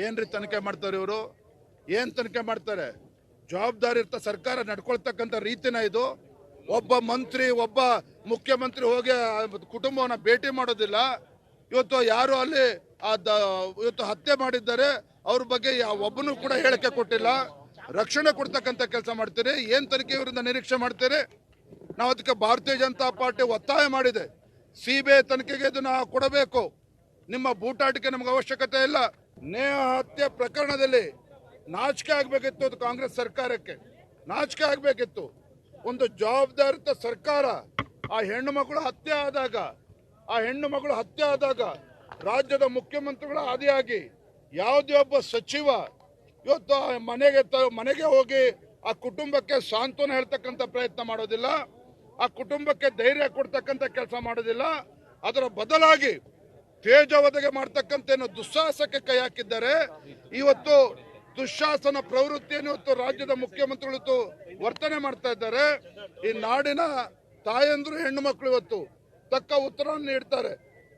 ಏನ್ರಿ ತನಿಖೆ ಮಾಡ್ತಾರೆ ಇವರು? ಏನ್ ತನಿಖೆ ಮಾಡ್ತಾರೆ? ಜವಾಬ್ದಾರಿ ಇರ್ತ ಸರ್ಕಾರ ನಡ್ಕೊಳ್ತಕ್ಕಂಥ ರೀತಿನ ಇದು. ಒಬ್ಬ ಮಂತ್ರಿ, ಒಬ್ಬ ಮುಖ್ಯಮಂತ್ರಿ ಹೋಗಿ ಕುಟುಂಬವನ್ನ ಭೇಟಿ ಮಾಡೋದಿಲ್ಲ. ಇವತ್ತು ಯಾರು ಅಲ್ಲಿ ಇವತ್ತು ಹತ್ಯೆ ಮಾಡಿದ್ದಾರೆ ಅವ್ರ ಬಗ್ಗೆ ಒಬ್ಬನು ಕೂಡ ಹೇಳಿಕೆ ಕೊಟ್ಟಿಲ್ಲ. ರಕ್ಷಣೆ ಕೊಡ್ತಕ್ಕಂಥ ಕೆಲಸ ಮಾಡ್ತೀರಿ. ಏನ್ ತನಿಖೆ ಇವರಿಂದ ನಿರೀಕ್ಷೆ ಮಾಡ್ತೀರಿ? ನಾವು ಅದಕ್ಕೆ ಭಾರತೀಯ ಜನತಾ ಪಾರ್ಟಿ ಒತ್ತಾಯ ಮಾಡಿದೆ. ಸಿಬಿಐ ತನಿಖೆಗೆ ಇದನ್ನ ಕೊಡಬೇಕು. ನಿಮ್ಮ ಬೂಟಾಟಿಕೆ ನಮಗೆ ಅವಶ್ಯಕತೆ ಇಲ್ಲ. ನೇಹ ಹತ್ಯೆ ಪ್ರಕರಣದಲ್ಲಿ ನಾಚಿಕೆ ಆಗಬೇಕಿತ್ತು. ಅದು ಕಾಂಗ್ರೆಸ್ ಸರ್ಕಾರಕ್ಕೆ ನಾಚಿಕೆ ಆಗಬೇಕಿತ್ತು. ಒಂದು ಜವಾಬ್ದಾರಿತ ಸರ್ಕಾರ ಆ ಹೆಣ್ಣು ಮಗಳು ಹತ್ಯೆ ಆದಾಗ ರಾಜ್ಯದ ಮುಖ್ಯಮಂತ್ರಿಗಳ ಆದಿಯಾಗಿ ಯಾವುದೇ ಒಬ್ಬ ಸಚಿವ ಇವತ್ತು ಮನೆಗೆ ಹೋಗಿ ಆ ಕುಟುಂಬಕ್ಕೆ ಸಾಂತ್ವನ ಹೇಳ್ತಕ್ಕಂಥ ಪ್ರಯತ್ನ ಮಾಡೋದಿಲ್ಲ. ಆ ಕುಟುಂಬಕ್ಕೆ ಧೈರ್ಯ ಕೊಡ್ತಕ್ಕಂಥ ಕೆಲಸ ಮಾಡೋದಿಲ್ಲ. ಅದರ ಬದಲಾಗಿ ತೇಜವಧೆಗೆ ಮಾಡ್ತಕ್ಕಂಥ ಏನು ದುಸ್ಸಾಹಸಕ್ಕೆ ಕೈ ಹಾಕಿದ್ದಾರೆ. ಇವತ್ತು ದುಶ್ಯಾಸನ ಪ್ರವೃತ್ತಿಯನ್ನು ಇವತ್ತು ರಾಜ್ಯದ ಮುಖ್ಯಮಂತ್ರಿಗಳು ವರ್ತನೆ ಮಾಡ್ತಾ ಇದ್ದಾರೆ. ಈ ನಾಡಿನ ತಾಯಂದ್ರು ಹೆಣ್ಣು ಮಕ್ಕಳು ಇವತ್ತು ತಕ್ಕ ಉತ್ತರವನ್ನು ನೀಡ್ತಾರೆ.